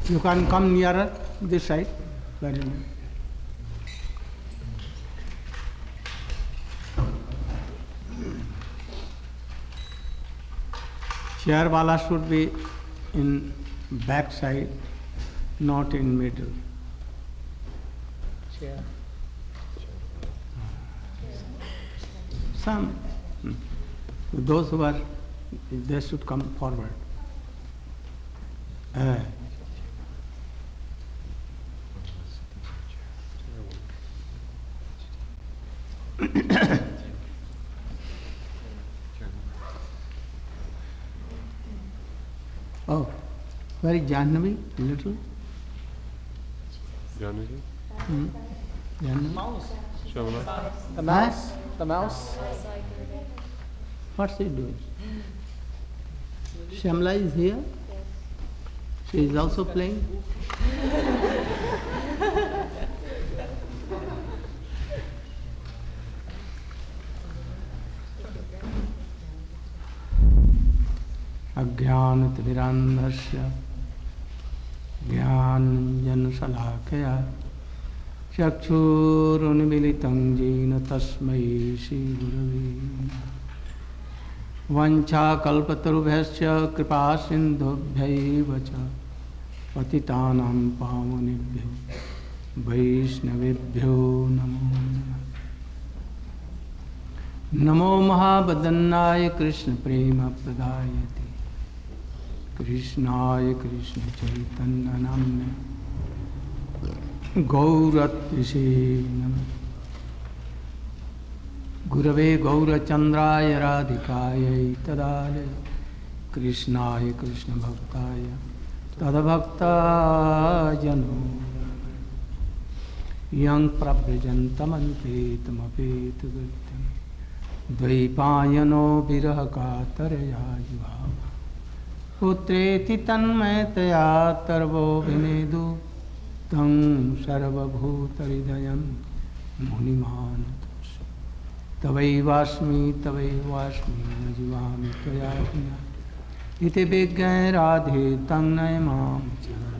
You can come nearer this side. Very good. Chair wala should be in back side, not in middle. Chair. Some, those who are, they should come forward. Oh, where is Jahnavi? Little? Jahnavi? Jahnavi? Mouse. Shamala? The mouse. The mouse. What's she doing? Shamla is here? She is also playing? अज्ञानतिमिरान्धस्य ज्ञानाञ्जनशलाकया चक्षुरुन्मीलितं येन तस्मै श्रीगुरवे वाञ्छाकल्पतरुभ्यश्च कृपासिन्धुभ्यैव च पतितानां पावनेभ्यो वैष्णवेभ्यो नमो नमः। नमो महावदन्नाय कृष्णप्रेमप्रदायते कृष्णाय कृष्णचैतन्यनाम्ने गौरत्विषे नमः। गुरवे गौरचन्द्राय राधिकायै तदालय कृष्णाय कृष्णभक्ताय तद्भक्ताजनो यं प्रव्रजन्तमन्तेतमपेतकृत्यं द्वैपायनो विरहकातरया युवाव पुत्रेति तन्मयतया तर्वो विनेदु तं सर्वभूतहृदयं मुनिमानतोऽस्मि तवैवास्मि न जीवामि त्वया विना इति विज्ञाय राधे तं नय मां चरणं।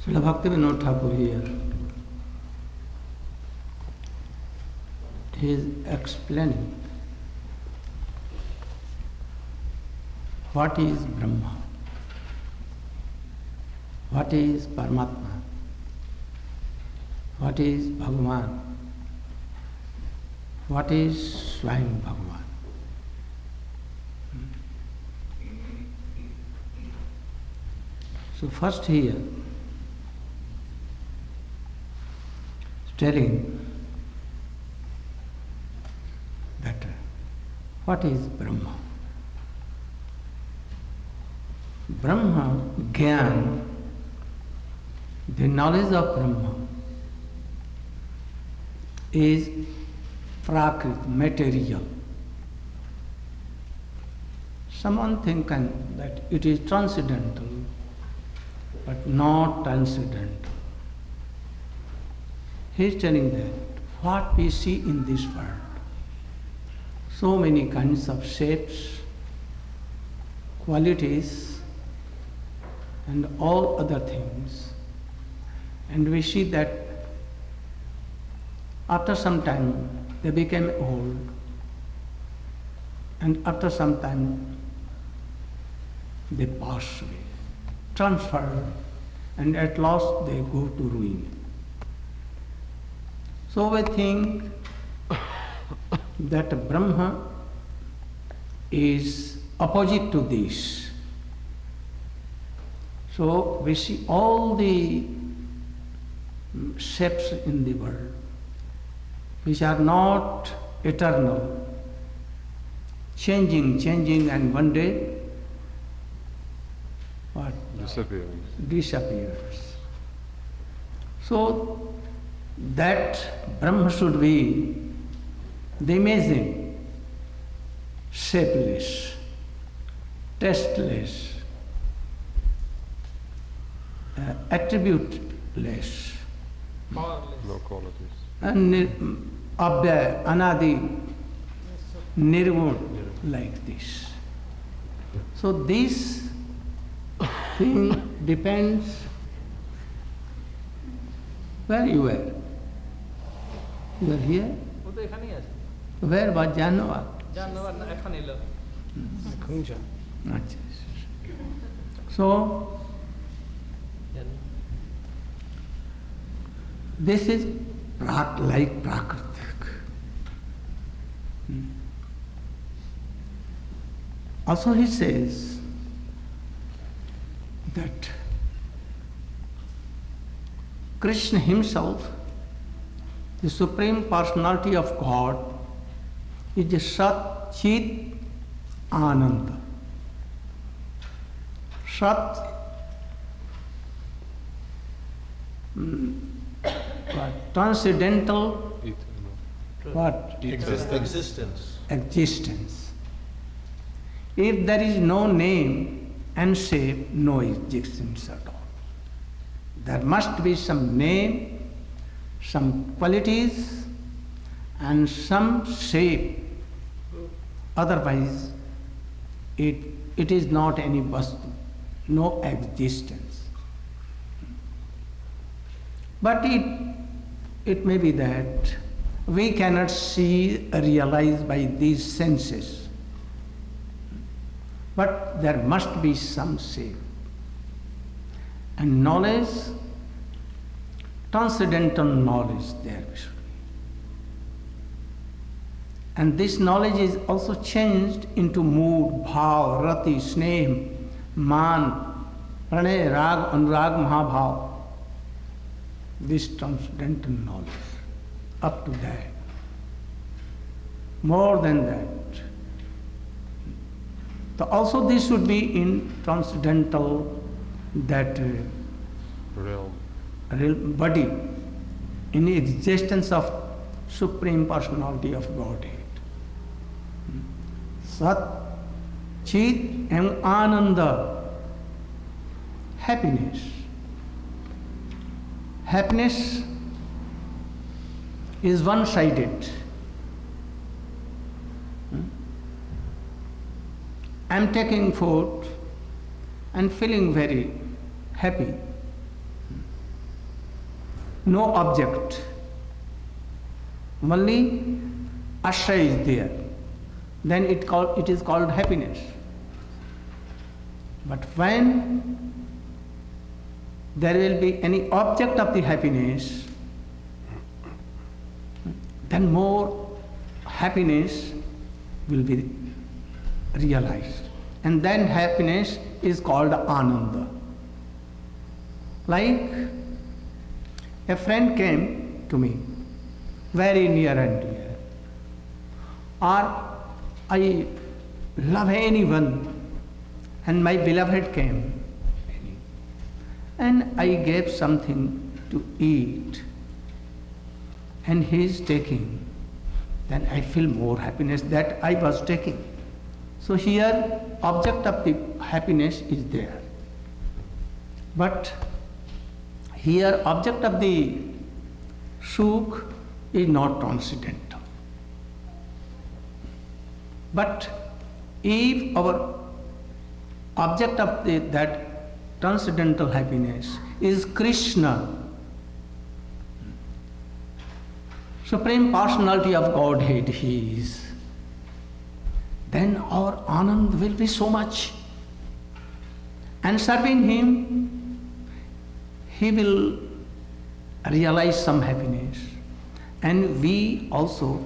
Srila Bhaktivinoda Thakur here, he is explaining what is Brahma, what is Paramatma, what is Bhagavan, what is Swayam Bhagavan. So first here, telling that what is Brahma? Brahma, Gyan, the knowledge of Brahma is prakrit, material. Someone think that it is transcendental, but not transcendental. He is telling that what we see in this world, so many kinds of shapes, qualities, and all other things, and we see that after some time they became old, and after some time they pass away, transfer, and at last they go to ruin. So we think that Brahma is opposite to this. So we see all the shapes in the world which are not eternal, changing, and one day what? Disappears. So that Brahma should be the amazing, shapeless, tasteless, attributeless, No qualities. and abhyaya, anadi, nirgun, like this. So this thing depends where you were. You are here? ও তো এখানেই আছে Where was Janava? জানোয়ার না এখন এলো Achha. So this is like Prakritik. Also he says that Krishna himself, the Supreme Personality of God, is the Sat Chit Ananda. Sat, what? Transcendental, Eternal. what? Existence. Existence. If there is no name and shape, no existence at all. There must be some name, some qualities, and some shape. Otherwise, it is not any vastu, no existence. But it may be that we cannot see, realize by these senses. But there must be some shape. And knowledge, transcendental knowledge there should be. And this knowledge is also changed into mood, bhav, rati, sneha, man, pranay, rag, anurag, mahabhav. This transcendental knowledge, up to that. More than that. So also this should be in transcendental, that Realm. real body, in the existence of Supreme Personality of Godhead. Sat, Chit and Ananda, happiness. Happiness is one-sided. I am taking food and feeling very happy. No object. Only ashraya is there. Then it is called happiness. But when there will be any object of the happiness, then more happiness will be realized. And then happiness is called Ananda. Like a friend came to me, very near and dear, or I love anyone and my beloved came and I gave something to eat and he is taking, then I feel more happiness that I was taking. So here object of the happiness is there. But here object of the sukh is not transcendental. But if our object of that transcendental happiness is Krishna, Supreme Personality of Godhead He is, then our anand will be so much. And serving Him, He will realize some happiness. And we also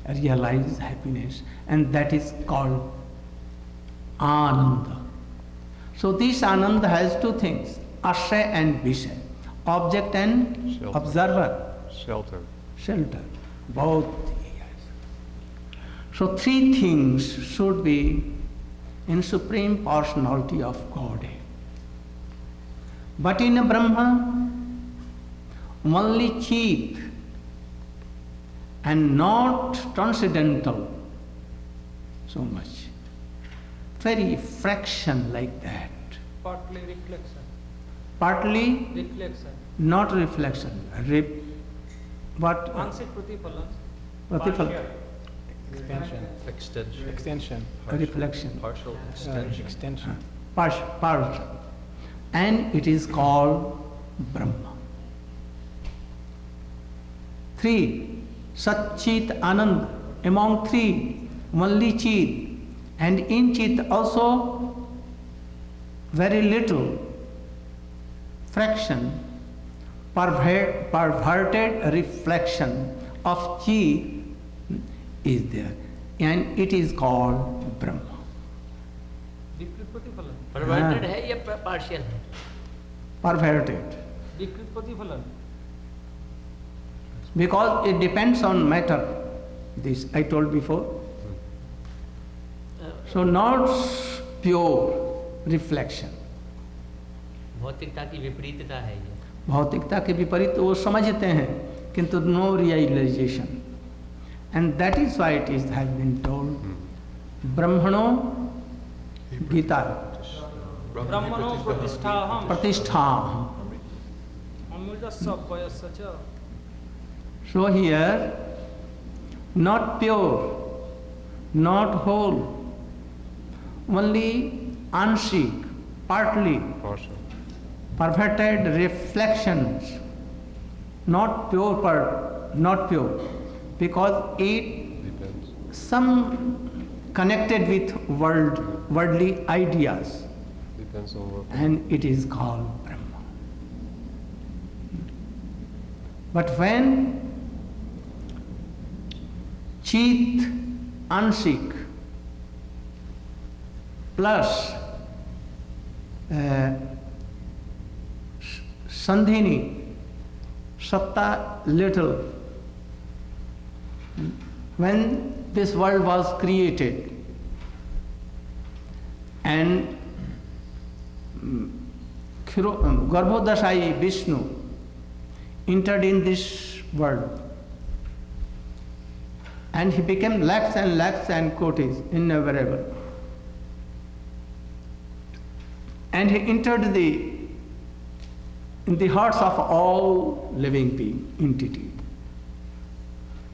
realize happiness, and that is called Ananda. So this Ananda has two things, Ashraya and Vishay, object and Shelter. observer, Shelter. shelter, both. So three things should be in Supreme Personality of Godhead. But in a Brahma, only Chit and not transcendental so much. Very fraction like that. Partly reflection. Partly Reflection. not reflection. What? Angshik Pratiphalan. Pratifal. Expansion. Extension. Extension. Reflection. Partial extension. Extension. Partial. And it is called Brahma. 3. Sat Chit Anand. Among 3, only Chit. And in Chit also very little fraction, perverted reflection of Chit is there. And it is called Brahma. विकृत प्रतिफलन. Perverted है या partial है? Perverted. विकृत प्रतिफलन. Because it depends on matter. This I told before. So not pure reflection. भौतिकता की विपरीतता है ये. भौतिकता के विपरीत वो समझते हैं, किंतु no realization. And that is why it is has been told, Brahmano Gita. ब्रह्मणो प्रतिष्ठाहम्. Pratistham. अमृतस्य अव्ययस्य च. So here, not pure, not whole, only anshik, partly, Partial. perverted reflections, not pure, because it Depends. some connected with worldly ideas, Depends on what. and it is called Brahma. But when Chit Anshik plus Sandhini, Satta little, when this world was created and Garbhodashai Vishnu entered in this world, and he became lakhs and kotis, innumerable. And he entered in the hearts of all living entity.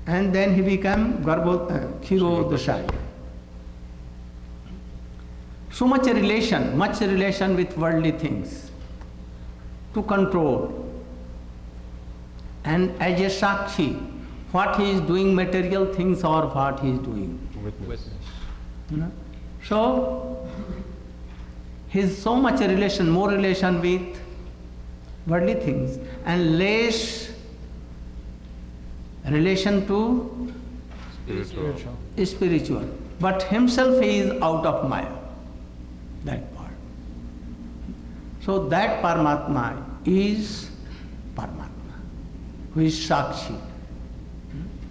And then he became Kshirodashai. So much relation with worldly things to control. And as a Sakshi, what he is doing, material things or what he is doing. Witness. You know? So, his so much more relation with worldly things and less relation to Spiritual. spiritual. But himself he is out of Maya, that part. So that Paramatma is Paramatma, who is Sakshi.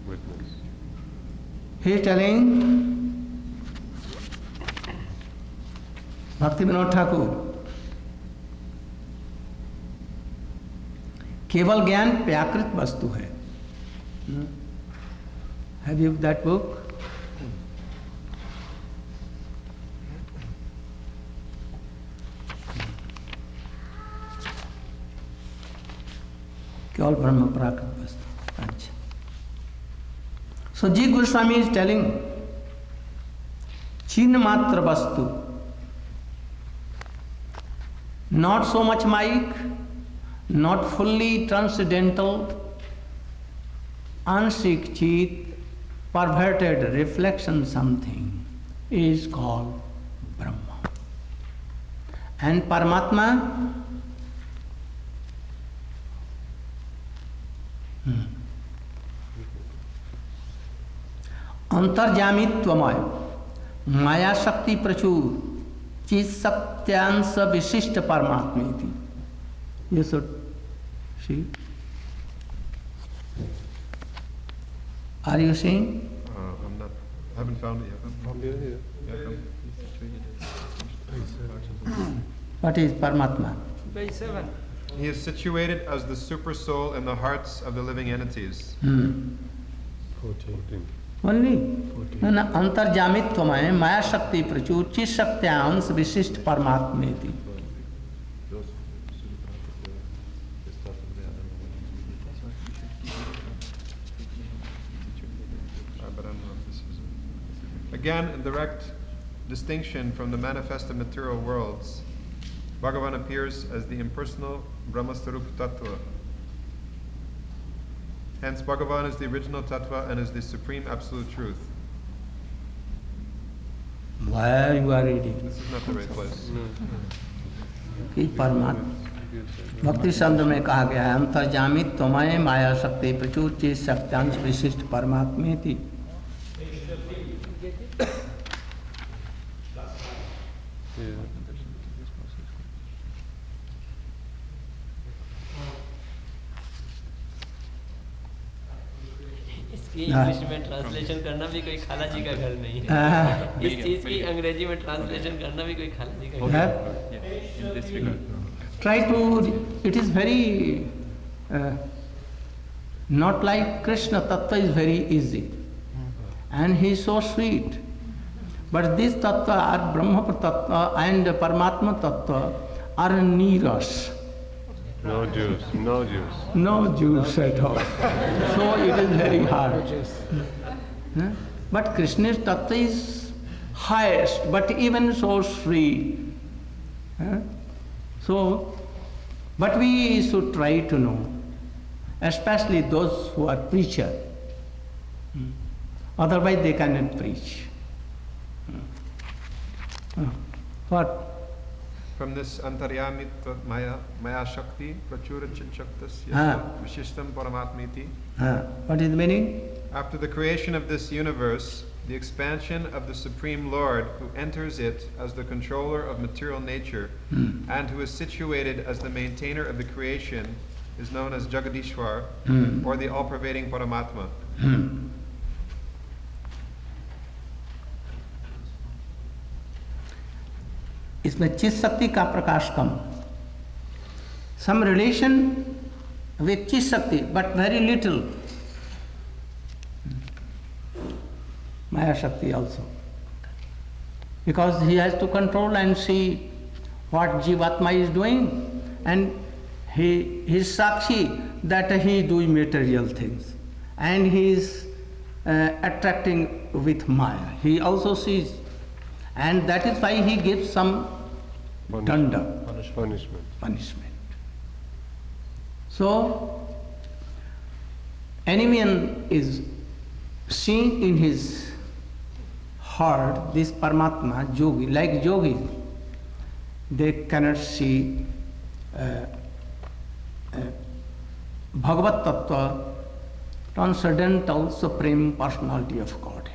Witness. He is telling Bhakti Vinod Thakur, केवल ज्ञान व्याकृत वस्तु है. Have you that book? केवल ब्रह्म प्राकृत वस्तु. अच्छा. So Ji Goswami is telling, चिन्ह मात्र वस्तु, not so much mic, not fully transcendental, anshik chit, perverted reflection something is called Brahma. And Paramatma, अंतर्जामित्वमय माया शक्ति प्रचुर चित सत्यांश विशिष्ट परमात्मेति. You should see. Are you seeing? I'm not. Haven't found it yet. What is Paramatma? Page 7. He is situated as the super soul in the hearts of the living entities. 14. Only. न अंतर्जामित्वमय माया शक्ति प्रचुर चित सत्यांश विशिष्ट परमात्मेति. Again, in direct distinction from the manifested material worlds, Bhagavan appears as the impersonal Brahmasarup Tattva. Hence, Bhagavan is the original Tattva and is the supreme absolute truth. Where you are reading? This is not the right place. कि परमात्मा भक्ति शब्द में कहा गया है अंतर्जामित्वमय माया शक्ति प्रचुर चित सत्यांश विशिष्ट परमात्मेति. इसकी इंग्लिश में ट्रांसलेशन करना भी कोई खाला जी का घर नहीं है. इस चीज की अंग्रेजी में ट्रांसलेशन करना भी कोई खाला जी का घर नहीं है. Try to, it is very, not like Krishna Tattva is very easy. And he is so sweet. But this Tattva are Brahma Tattva and Paramatma Tattva are nearest. No juice. No juice. No juice at all. So it is very hard. But Krishna's Tattva is highest, but even so sweet. So, but we should try to know, especially those who are preacher. Otherwise they cannot preach. What? From this Antaryamit Maya Shakti, Prachura Chitshaktasya Vishishtam Paramatmiti. What is the meaning? After the creation of this universe, the expansion of the Supreme Lord who enters it as the controller of material nature and who is situated as the maintainer of the creation is known as Jagadishwar or the all-pervading Paramatma. इसमें चित शक्ति का प्रकाश कम. Some relation with चित शक्ति, but very little. Maya Shakti also. Because he has to control and see what Jivatma is doing, and he is Sakshi that he is doing material things. And he is attracting with Maya. He also sees. And that is why he gives some danda, punishment. So, anyone is seeing in his heart this Paramatma, yogi, like yogi, they cannot see Bhagavat Tattva, transcendental supreme personality of Godhead.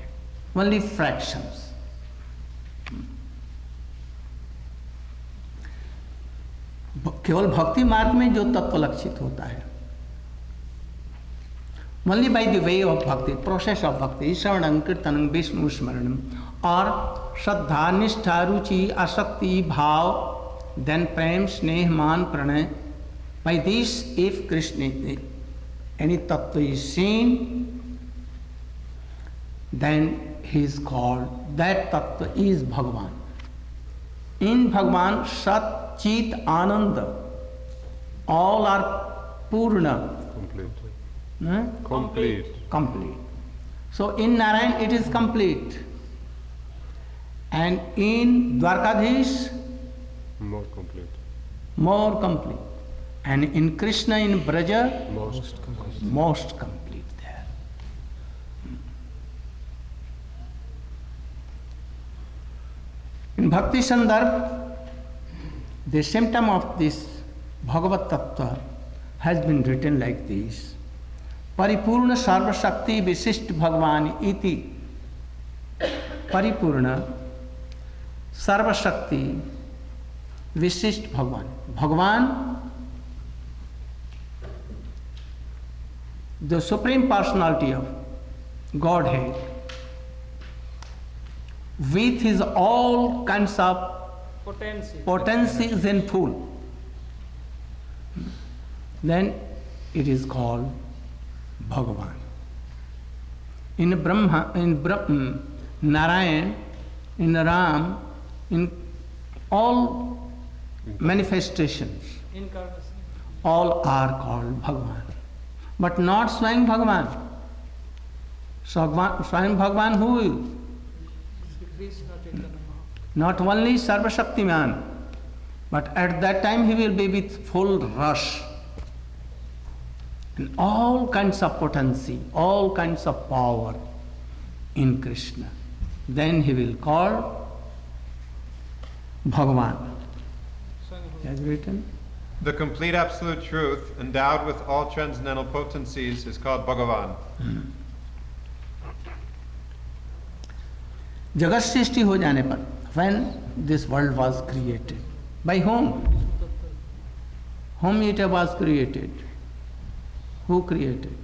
Only fractions. केवल भक्ति मार्ग में जो तत्व लक्षित होता है, only by the way of bhakti, process of bhakti, श्रवणं कीर्तनं विष्णु स्मरणं और श्रद्धा निष्ठा रुचि आसक्ति भाव, then प्रेम स्नेह मान Pranay. By this, if Krishna, any tattva is seen, then he is called, that tattva is Bhagavan. In Bhagavan, Sat, Chit, Ananda, all are Purna. Complete. So in Narayan it is complete. And in Dwarkadhish, more complete. And in Krishna, in Braja, most complete there. In Bhakti Sandarbh, the symptom of this Bhagavat Tattva has been written like this. Paripurna Sarva Shakti Vishisht Bhagavan iti परिपूर्ण सर्वशक्ति विशिष्ट भगवान. Bhagavan, the Supreme Personality of Godhead, with his all kinds of potencies in full, then it is called Bhagavan. In Brahma, Narayan, in Ram, in all manifestations, all are called Bhagavan. But not Swayam Bhagavan. Swayam Bhagavan who is? Not only Sarvashaktiman, but at that time he will be with full rush. And all kinds of potency, all kinds of power in Krishna. Then he will call Bhagavan. Has written? The complete absolute truth, endowed with all transcendental potencies, is called Bhagavan. जगत सृष्टि हो जाने पर, when this world was created, by whom? Whom it was created? Who created?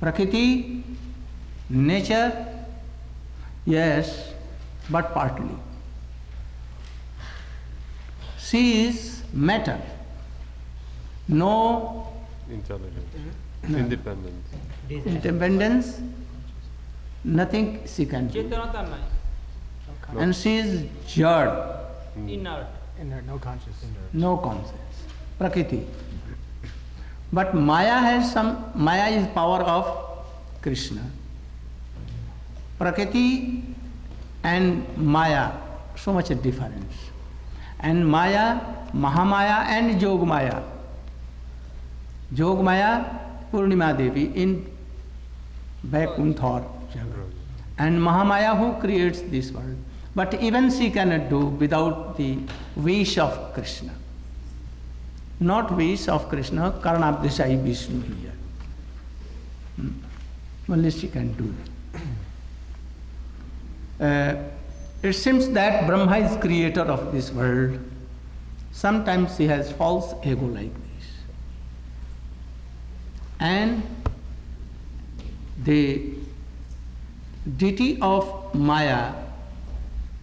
Prakriti, nature, yes, but partly. She is matter, no Intelligence. No. Independence. independence, nothing she can do. चेतनता नहीं, And she is jad, inert. No consciousness. no conscience, Prakriti. But Maya has some, Maya is power of Krishna. Prakriti and Maya, so much a difference. And Maya, Mahamaya and Jogmaya. Jogmaya, Purnima Devi in Vaikuntha. And Mahamaya who creates this world. But even she cannot do without the wish of Krishna. Not wish of Krishna, Karnabdeshai Vishnu here. Only she can do it. It seems that Brahma is creator of this world. Sometimes he has false ego like this. And the deity of Maya,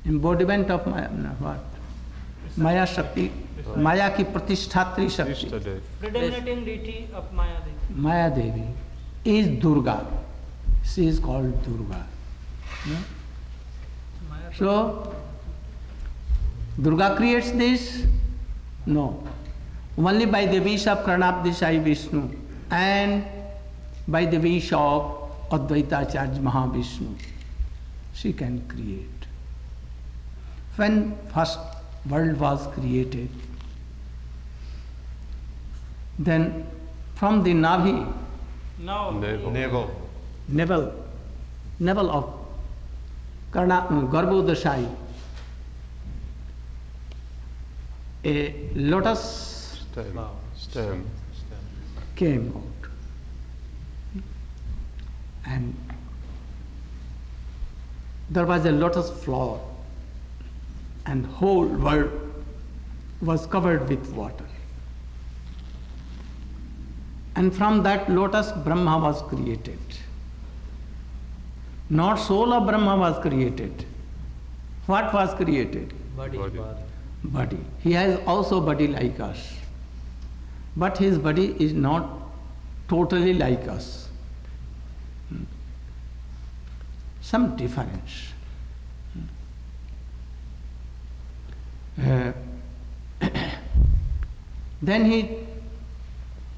embodiment of Maya, no, what? Maya Shakti, Maya ki Pratishthatri Shakti. Ishtadev. Predominating deity of Maya Devi. Maya Devi is Durga. She is called Durga. No? Maya So, Durga creates this? No. Only by the wish of Karnabdeshai Vishnu and by the wish of Advaitacharya Mahavishnu, she can create. When first world was created, then from the Navi, No. Navel. navel of Garbhodashai, a lotus Stem. came out. And there was a lotus flower, and whole world was covered with water. And from that lotus, Brahma was created. Not soul of Brahma was created. What was created? Body. Body. He has also body like us. But his body is not totally like us. Some difference. Then he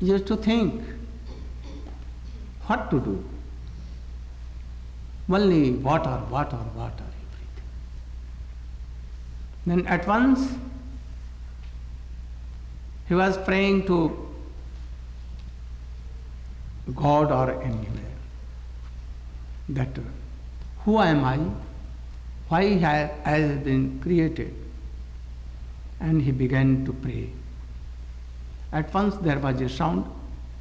used to think what to do. Only water, everything. Then at once he was praying to God or anywhere that who am I? Why I have been created? And he began to pray. At once there was a sound,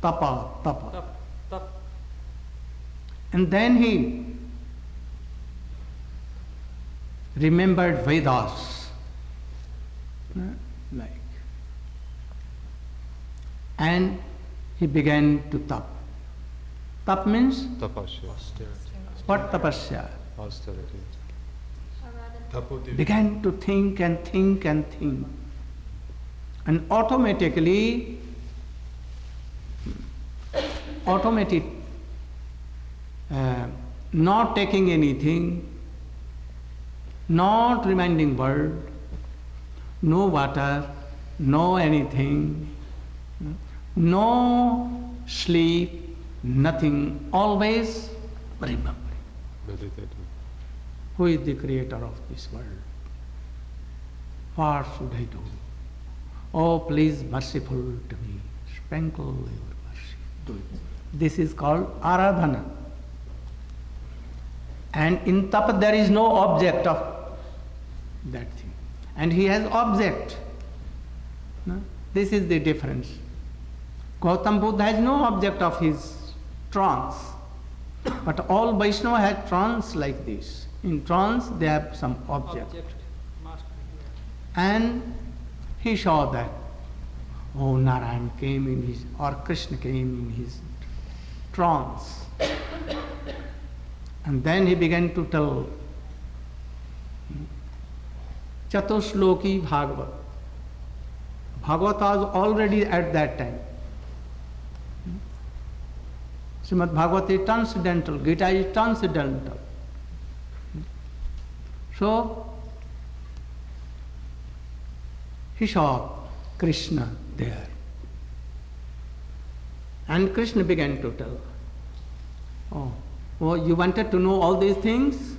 tapa, tapa. Tap, tap. And then he remembered Vedas. Like. And he began to tap. Tap means Tapasya. what? Tapasya. Austerity. Began to think and think and think. And automatic, not taking anything, not reminding word, no water, no anything, no sleep, nothing, always remembering. Meditating. Who is the creator of this world? What should I do? Oh, please, merciful to me, sprinkle your mercy. Do it. This is called Aradhana. And in tapa there is no object of that thing. And he has object. No? This is the difference. Gautam Buddha has no object of his trance. But all Vaishnava have trance like this. In trance they have some object. Must be And he saw that, oh, Narayan came in his, or Krishna came in his trance. And then he began to tell Chatushloki Bhagavat. Bhagavat was already at that time. Srimad Bhagavat is transcendental, Gita is transcendental. So, he saw Krishna there. And Krishna began to tell, oh, you wanted to know all these things?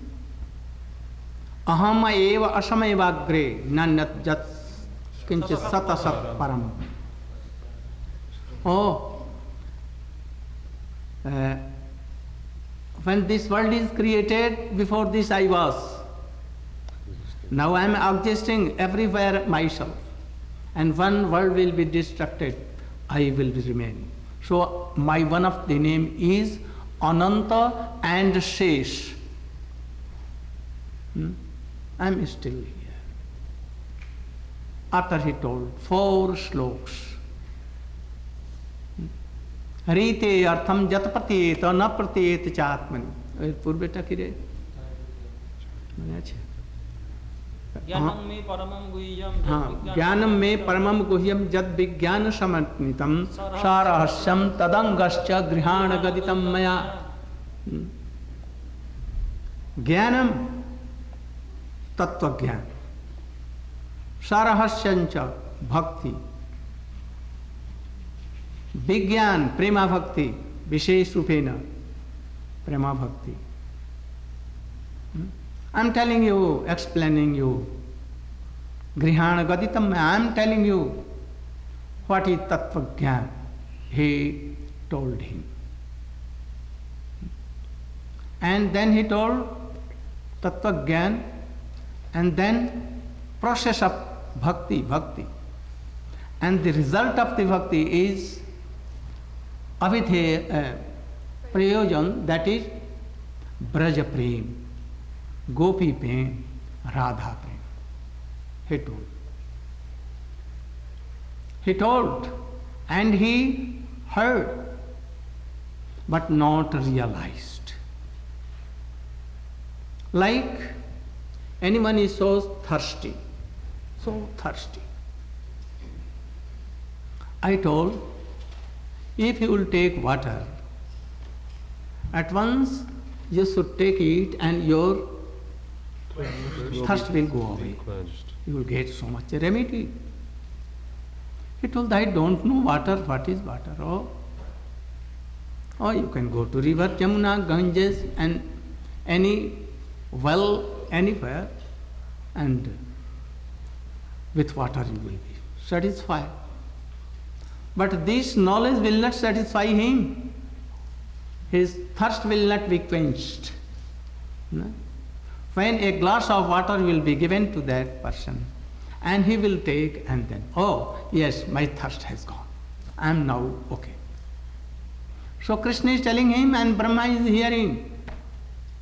Ahama eva asamayavagre nanyat jat kinchit satasat param. When this world is created, before this I was. Now I am existing everywhere myself. And one world will be destructed, I will remain. So my one of the name is Ananta and Shesh. I am still here. After he told 4 sloks. Rite artham jat pratyeta na pratyeta chatmani. Purveta kire. ज्ञानं मे परमं गुह्यं ज्ञानं मे परमं गुह्यं जद विज्ञान समन्वितं सारहस्यं तदंगश्च गृहाण गदितं मया. ज्ञानम तत्व ज्ञान, सारहस्यंच भक्ति, विज्ञान प्रेमा भक्ति, विशेष रूपेण प्रेमा भक्ति. I am telling you, explaining you. Grihana Gaditam, I am telling you what is Tattva Gyan. He told him. And then he told Tattva Gyan, and then process of bhakti. And the result of the bhakti is avidhe prayojan, that is Braja Prem. Gopi Prem, Radha Prem. He told, and he heard, but not realized. Like anyone is so thirsty. I told, if you will take water, at once you should take it and your thirst will go away. You will get so much remedy. He told, I don't know water. What is water? Oh, you can go to river Jamuna, Ganges, and any well anywhere, and with water you will be satisfied. But this knowledge will not satisfy him. His thirst will not be quenched. No? When a glass of water will be given to that person, and he will take, and then, oh yes, my thirst has gone. I am now okay. So Krishna is telling him, and Brahma is hearing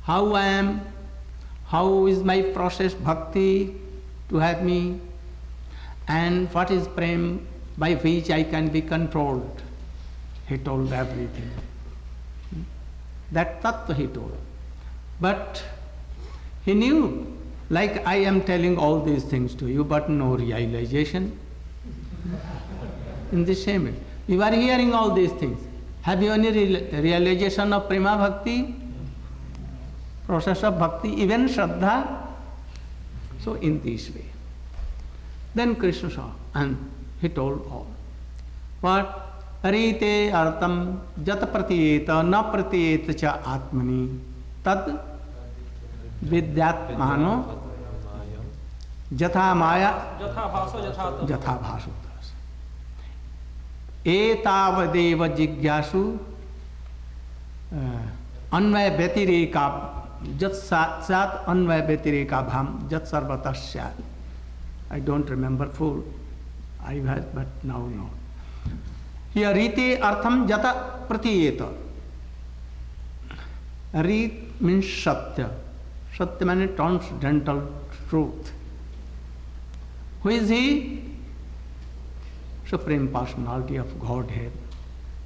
how I am, how is my process bhakti to have me, and what is prem by which I can be controlled. He told everything. That tattva he told. But he knew, like I am telling all these things to you, but no realization. In the same way, you are hearing all these things. Have you any realization of prema bhakti? Process of bhakti, even shraddha? So in this way. Then Krishna saw and he told all. What? Arite artam jat pratiyeta na pratiyeta cha atmani tad vidyatmano jatha maya Jatha bhaso jatha jatha bhasu. एतावदेव जिज्ञासु अन्वय व्यतिरेका जत साक्षात अन्वय व्यतिरेका भाम जत सर्वतः स्यात्. I don't remember full. I have, but now no. Here rite artham jata pratiyeta. Rit means satya. Satya means transcendental truth. Who is he? Supreme Personality of Godhead.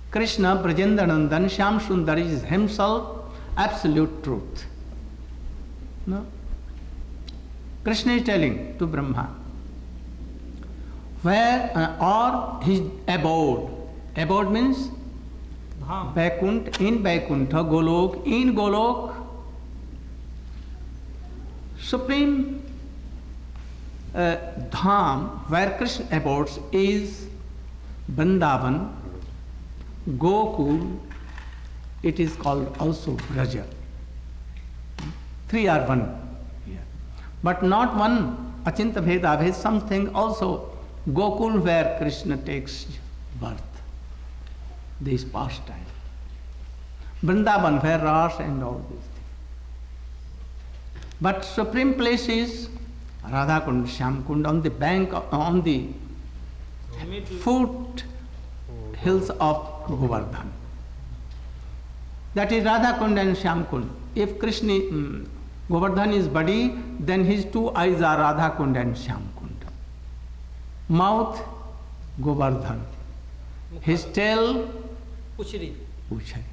Krishna, Brajendanandan, Shyam Sundar is himself absolute truth. No? Krishna is telling to Brahma, where or his abode. Abode means dham. Vaikuntha, in Vaikuntha, Golok, in Golok, supreme dham where Krishna abodes is Vrindavan, Gokul, it is called also Braja. Three are one here. But not one Achinta Bheda Bhed, something also Gokul where Krishna takes birth. This pastime. Vrindavan where Ras and all these things. But supreme place is Radha Kund, Shyam Kund, on the bank, on the foot hills of Govardhan. That is Radha Kund and Shyam Kund. If Krishna, Govardhan is body, then his two eyes are Radha Kund and Shyam Kund. Mouth, Govardhan. His tail, Uchri. Uchai.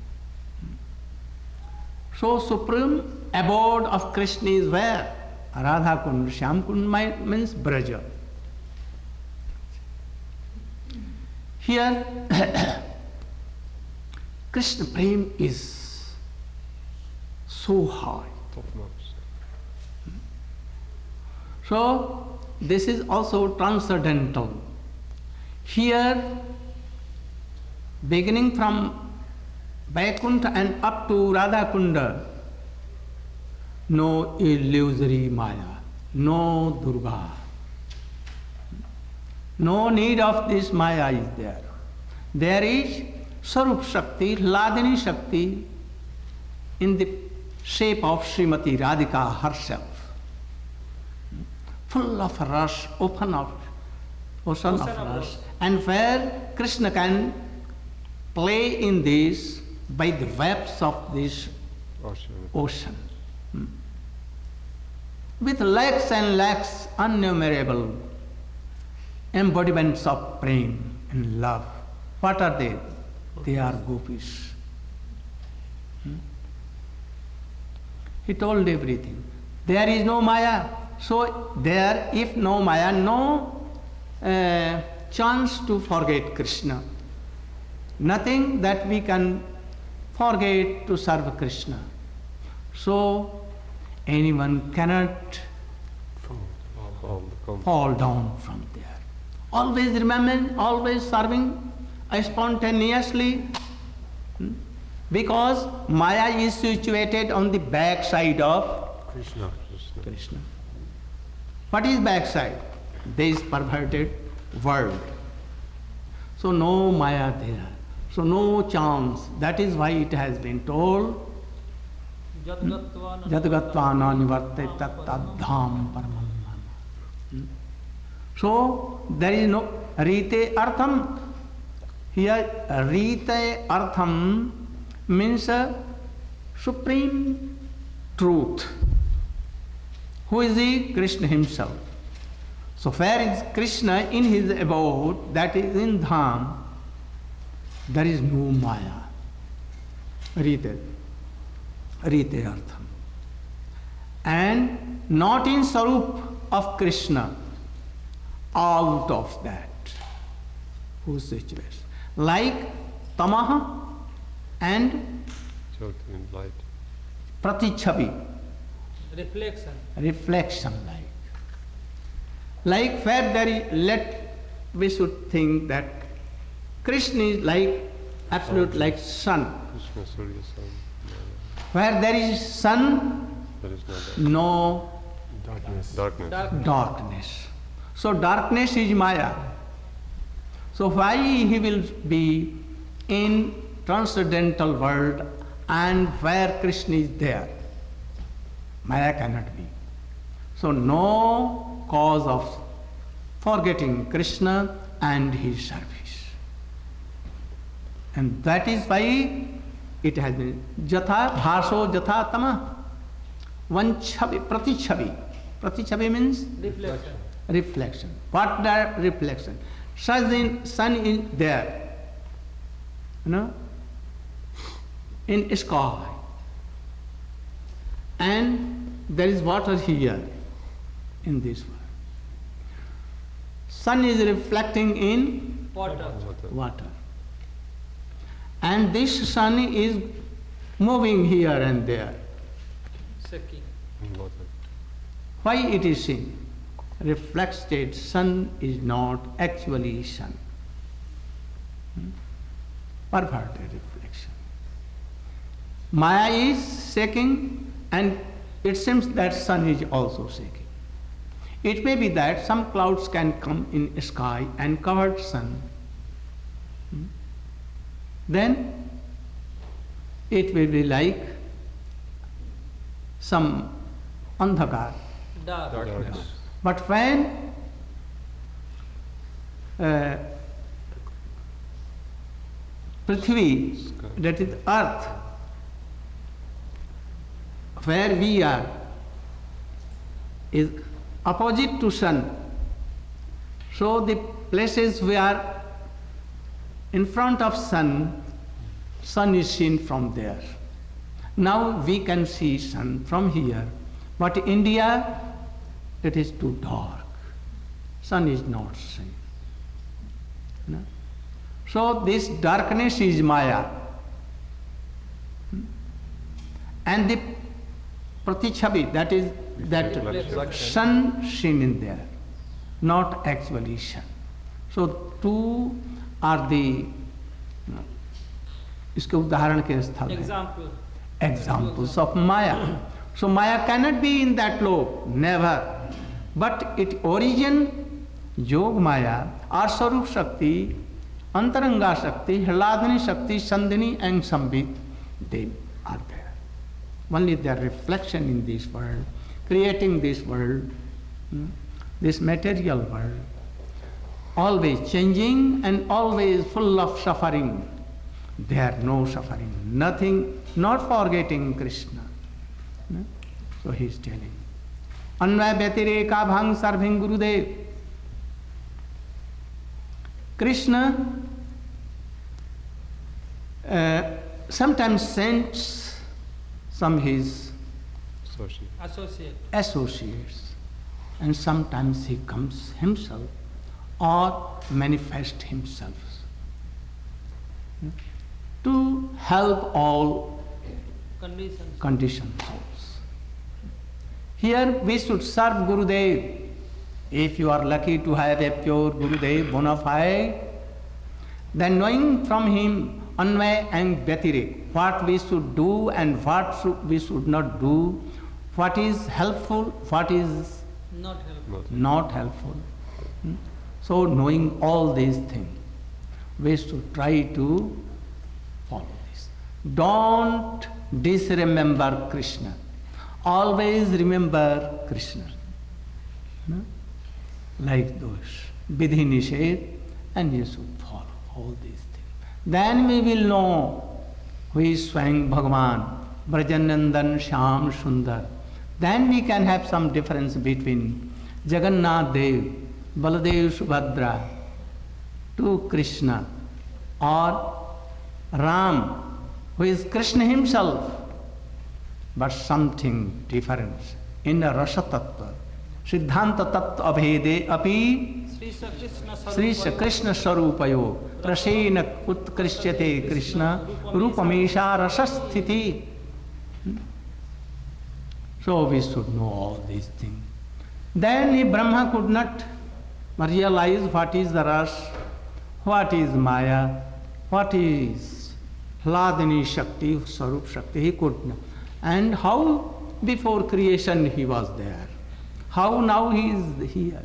So supreme abode of Krishna is where? Radha Kund, Shyam Kund means Braja. Here, Krishna Prem is so high. So, this is also transcendental. Here, beginning from Vaikuntha and up to Radha Kunda, no illusory Maya, no Durga. No need of this Maya is there. There is Sarup Shakti, Ladini Shakti in the shape of Srimati Radhika herself. Full of rush, ocean of rush, and where Krishna can play in this by the waves of this ocean. With lakhs and lakhs, innumerable embodiments of prem and love. What are they? They are gopis. He told everything. There is no Maya. So there, if no Maya, no chance to forget Krishna. Nothing that we can forget to serve Krishna. So anyone cannot fall down from there. Always remember, always serving spontaneously, because Maya is situated on the back side of Krishna. What is backside? This perverted world. So no Maya there. So no chance. That is why it has been told, Jadgatva na nivartate tattadham paramam. So there is no rite artham. Here rite artham means a supreme truth. Who is he? Krishna himself. So where is Krishna in his abode, that is in Dham, there is no Maya. Rite Artham. And not in Sarup of Krishna, out of that. Whose situation? Like Tamaha and Jyoti in light. Pratichhabi, reflection like where there is, we should think that Krishna is like absolute like sun. Krishna, Surya, Sun. Where there is sun, There is no darkness. darkness. So darkness is Maya. So why he will be in transcendental world and where Krishna is there? Maya cannot be. So no cause of forgetting Krishna and his service. And that is why it has been Jatha Bhaso Jatha Tama. One chabi, Pratichabi. Pratichabi means reflection. What that reflection? Sun is there, in sky. And there is water here in this world. Sun is reflecting in water. And this sun is moving here and there. In water. Why it is seen? Reflected sun is not actually sun. Perverted reflection. Maya is shaking and it seems that sun is also shaking. It may be that some clouds can come in sky and cover sun. Then it will be like some andhakar. Darkness. But when Prithvi, that is earth, where we are, is opposite to sun, so the places where in front of sun, sun is seen from there. Now we can see sun from here, but India, it is too dark. Sun is not seen. So this darkness is Maya. And the Pratichabi, that is that sun seen in there, not actually sun. So two are the इसके उदाहरण के स्थल हैं. Examples of Maya. So Maya cannot be in that lobe, never. But its origin, Yog Maya, or Sarup Shakti, Antaranga Shakti, Hladini Shakti, Sandhini and Sambit, they are there. Only their reflection in this world, creating this world, this material world, always changing and always full of suffering. There no suffering, nothing, not forgetting Krishna. So he is telling. Anvaya Vyatireka Bhang Sarving Gurudev. Krishna sometimes sends some his associates, and sometimes he comes himself or manifests himself to help all conditioned souls. Here we should serve Gurudev. If you are lucky to have a pure Gurudev bona fide, then knowing from him Anvaya and Vyatirek, what we should do and what we should not do, what is helpful, what is not helpful. So knowing all these things, we should try to follow this. Don't disremember Krishna. Always remember Krishna. Like those Vidhi Nished, and you should follow all these things. Then we will know who is Swayam Bhagavan, Brajanandan Shyam Sundar, then we can have some difference between Jagannath Dev, Baladev Subhadra to Krishna, or Ram, who is Krishna himself, but something different in a Rasa Tattva. Siddhanta Tattva Abhede api Sri Krishna Sarupayo Prasena Utkrishyate Krishna Rupamesha Rasasthiti. So we should know all these things. Then if Brahma could not realize what is the Ras, what is Maya, what is Hladini Shakti, Sarup Shakti, he could not. And how before creation he was there, how now he is here,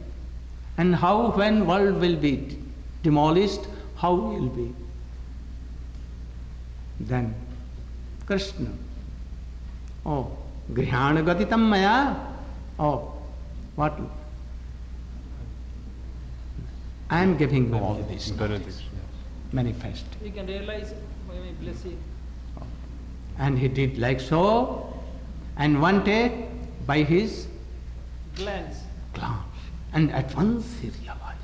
and how when world will be demolished, how he will be. Then Krishna, oh, Grihana Gatitam Maya, oh, what? I am giving you all this manifest. We can realize by my blessing. And he did like so, and one day by his Glance. glance, and at once he realized,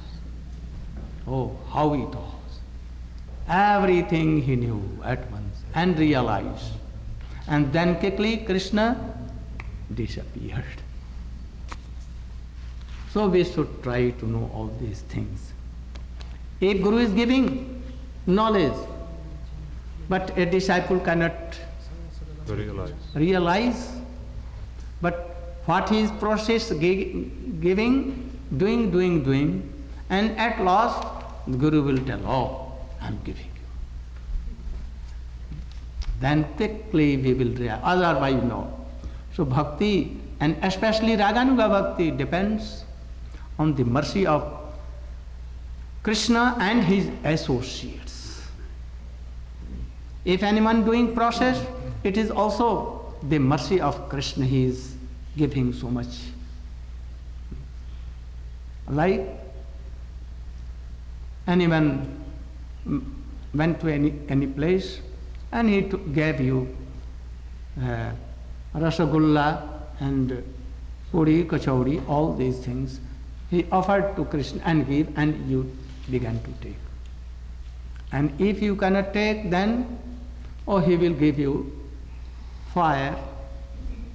oh, how it was. Everything he knew at once and realized. And then quickly Krishna disappeared. So we should try to know all these things. If Guru is giving knowledge, but a disciple cannot realize, but what is process giving, doing, and at last the Guru will tell, oh, I am giving you. Then quickly we will realize, otherwise no. So bhakti, and especially Raganuga bhakti, depends on the mercy of Krishna and his associates. If anyone doing process, it is also the mercy of Krishna he is giving so much. Like anyone went to any place and he gave you rasagulla and puri, kachori, all these things. He offered to Krishna and gave, and you began to take. And if you cannot take, then, oh, he will give you fire,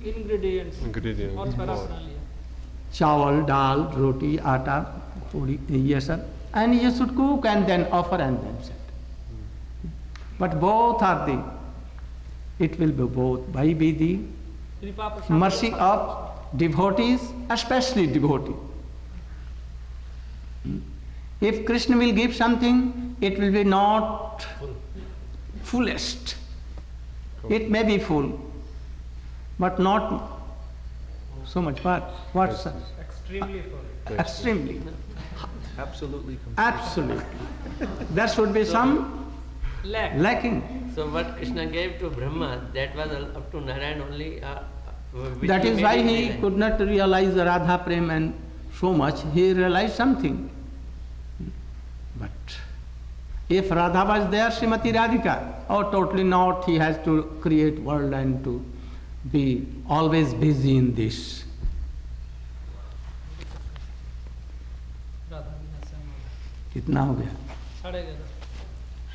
Ingredients. Or paraphernalia. chawal, dal, roti, atta, puri, yes sir. And you should cook and then offer and then set. But both are the, it will be both by the mercy of devotees, especially devotee. If Krishna will give something, it will be not fullest. It may be full, but not so much. What sir? Extremely full. Extremely. Absolutely complete. Absolutely. There should be some lacking. So what Krishna gave to Brahma, that was up to Narayan only. That is why he could not realize Radha Prem and so much. He realized something. But if Radha was there, Srimati Radhika, oh, totally not. He has to create world and to be always busy in this. कितना हो गया?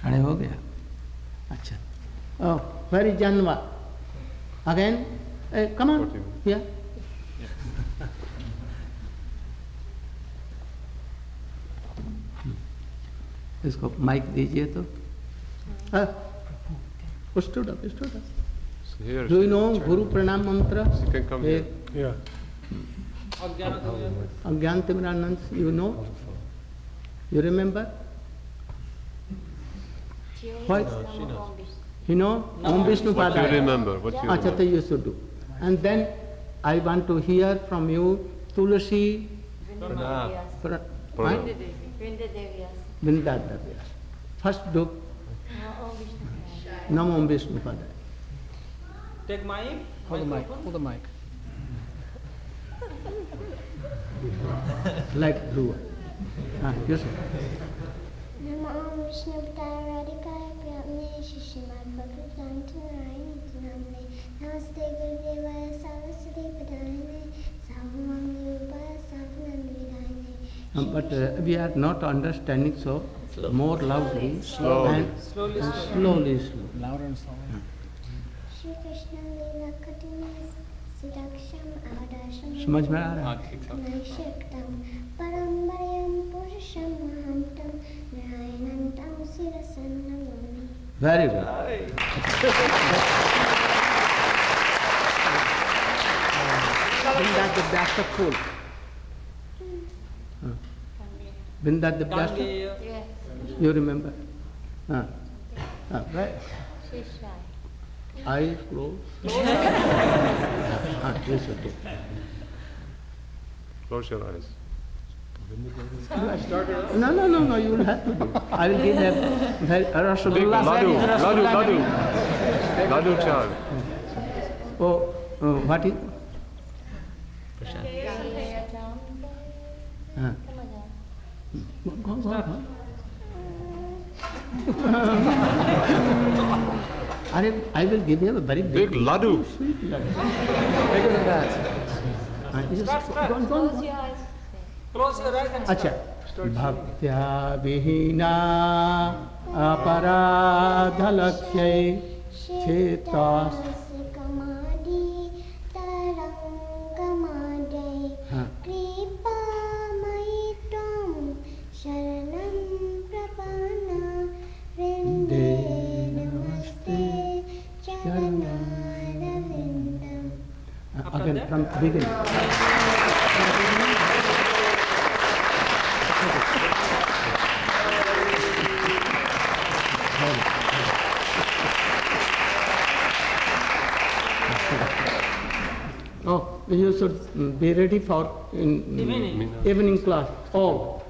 11:30 हो गया. अच्छा. Oh, where is Janva? Again? Come on. Yeah. इसको mic दीजिए तो. Stood up. Do you know Guru Pranam Mantra? You can come here. Yeah. Agyan Timuranand, you know? You remember? What? You know? Om Vishnu What you Pada. remember? What you Achha, remember? you should do. And then I want to hear from you Tulasi Vrindadevyas. First do Namo Om Vishnu Pada. Take mic. Hold the mic. Like blue. Yes. Namo Om Vishnu Padaya Radhikaya Priyamne Shishimad Bhaktivedanta Narayana Namne Namaste Gurudevaya Saraswati Padaya But we are not understanding, so Slow. more loudly Slowly. and Slowly, slowly. Louder and slower. Shri Krishna Leela Katini Sidaksham Adasham समझ में आ रहा है? Naishaktam Parambaryam Purusham Mahantam Nayanantam Sirasannamami. Very good. Bindat the Vyasa full. Bindat the Vyasa. Gangeya. You remember? Right. Eyes closed. Yes, okay. Close your eyes. No, you will have to do. I will give them Rasgulla. Ladu char. Oh, what is? Go. I will give you a very Big ladu. sweet ladu. Bigger than that. Go. Close your eyes and अच्छा भक्त्या विहीना अपराधलक्ष्यै चेता Kamadi Tarangamade हाँ Kripa Maitam Sharanam Prapana Rinde Namaste Charanarvindam. again from beginning. Oh, you should be ready for evening class. Oh,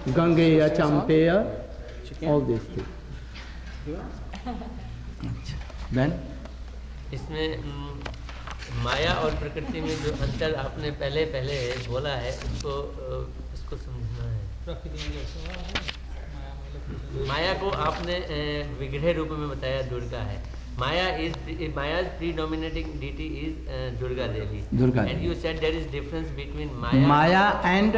Gangeya, Champeya, all these things. Then? इसमें माया और प्रकृति में जो अंतर आपने पहले बोला है उसको समझना है। माया को आपने विग्रह रूप में बताया दुर्गा है। Maya's predominating deity is Durga Devi. Durga And Devi. you said there is difference between Maya and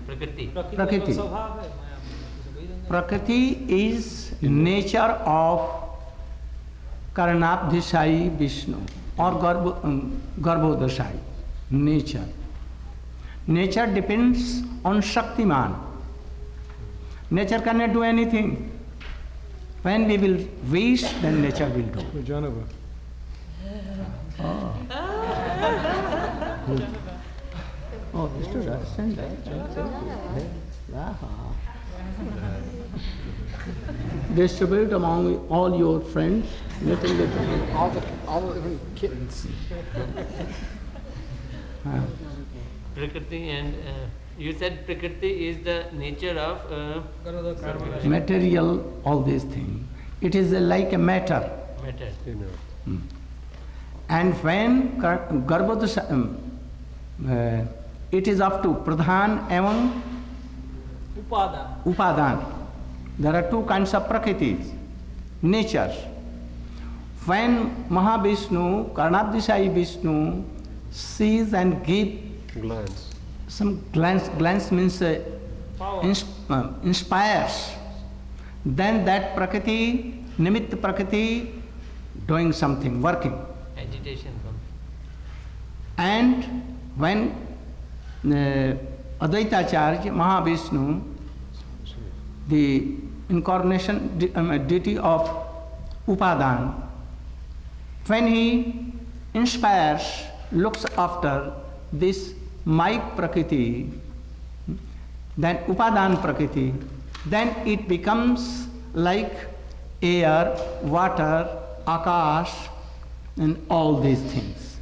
Prakriti. Prakriti. स्वभाव है माया में। Prakriti is nature of Karnabdhisai Vishnu or Garbhodasai. Nature. Nature depends on Shaktiman. Nature cannot do anything. When we will wish, then nature will do. Oh, Mr. Rasan, distribute among all your friends, little. All the different kittens. Prakriti and you said Prakriti is the nature of Material, all these things. It is like a matter. matter. And when Garbhodasha, it is up to Pradhan evam Upadan. There are two kinds of Prakritis, natures. When Mahavishnu, Karnabdhisai Vishnu, sees and gives some glance means inspires, then that Prakriti, Nimitta Prakriti, doing something, working. Agitation comes. And when Advaitacharya, Mahavishnu, the incarnation deity of Upadan, when he inspires, looks after this my Prakriti, then Upadan Prakriti, then it becomes like air, water, akash, and all these things.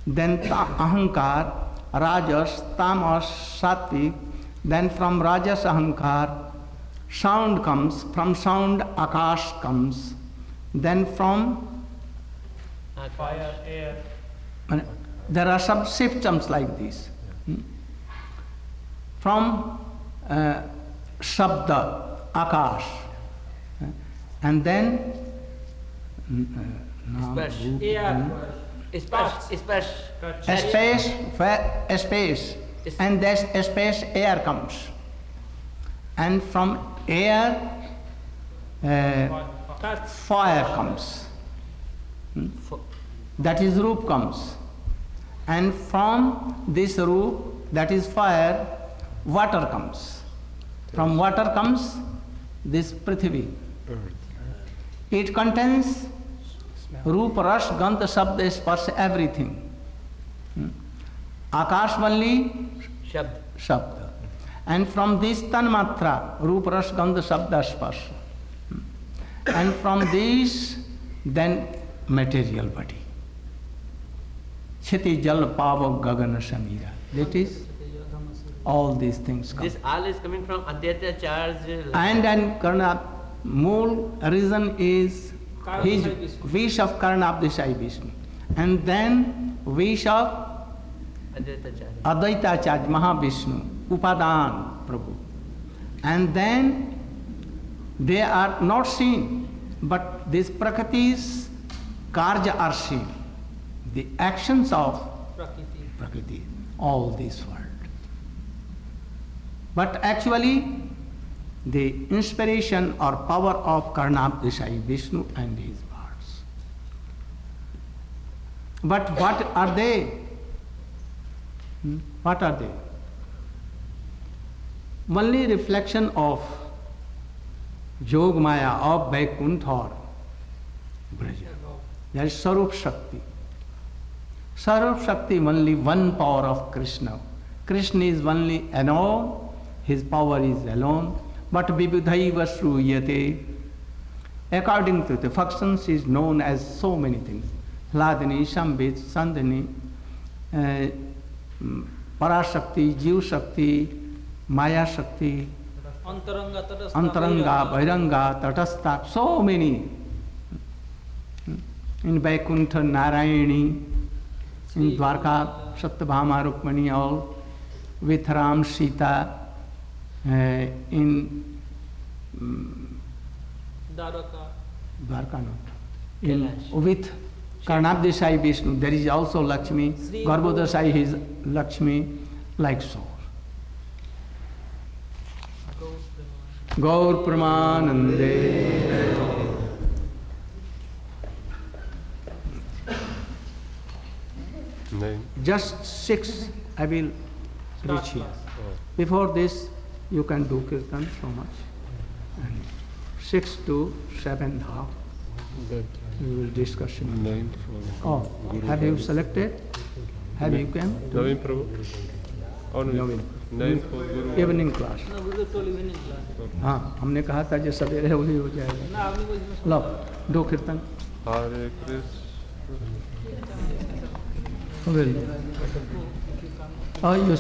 Then ahankar, rajas, tamas, sattvic, then from rajas ahankar, sound comes, from sound akash comes, then from Fire, air. there are some systems like this. From Shabda, Akash, and then Space. and that space air comes. And from air, fire comes. That is Roop comes. And from this Roop, that is fire, water comes. From water comes this Prithvi. It contains Roop, Rash, Gandha, Shabda, Sparsh, everything. Akash only Shabda. And from this Tanmatra, Roop, Rash, Gandha, Shabda, Sparsh. And from this, then material body. Chiti Jal Pava Gagana Samira. That is, all these things come. This all is coming from Adyaita charge. And Karna, more reason is his wish of Karnabdeshai Vishnu. And then wish of Advaita Charge Mahavishnu, Upadan Prabhu. And then they are not seen, but these Prakritis Karja are seen. The actions of Prakriti, all this world. But actually, the inspiration or power of Karnabdeshai Vishnu and his bards. But what are they? What are they? Only reflection of Jog Maya, of Vaikuntha or Braja. There is Sarup Shakti. Sarup Shakti, only one power of Krishna. Krishna is only alone, his power is alone. But Vibhudhaiva Shruyate, according to the functions, is known as so many things. Hladini, Shambhit, Sandhini, Parashakti, Jiv Shakti, Maya Shakti, Antaranga, Vairanga, Tatastha, so many. In Vaikuntha, Narayani, in Dwarka, Satyabhama, Rukmani, all, with Ram, Sita, in Dwarka not. With Karnabdeshai Vishnu, there is also Lakshmi, Garbhodashai is Lakshmi, like so. Gaur Pramanande. Just 6 I will reach here. Before this, you can do kirtan so much. And 6 to 7.5. We will discuss. Oh, have you selected? Have you come? Naveen Prabhu. Naveen. Naveen for Guru. Evening class. हाँ, हमने कहा था जो सवेरे वही हो जाएगा. लो, दो कीर्तन. Hare Krishna. Well, you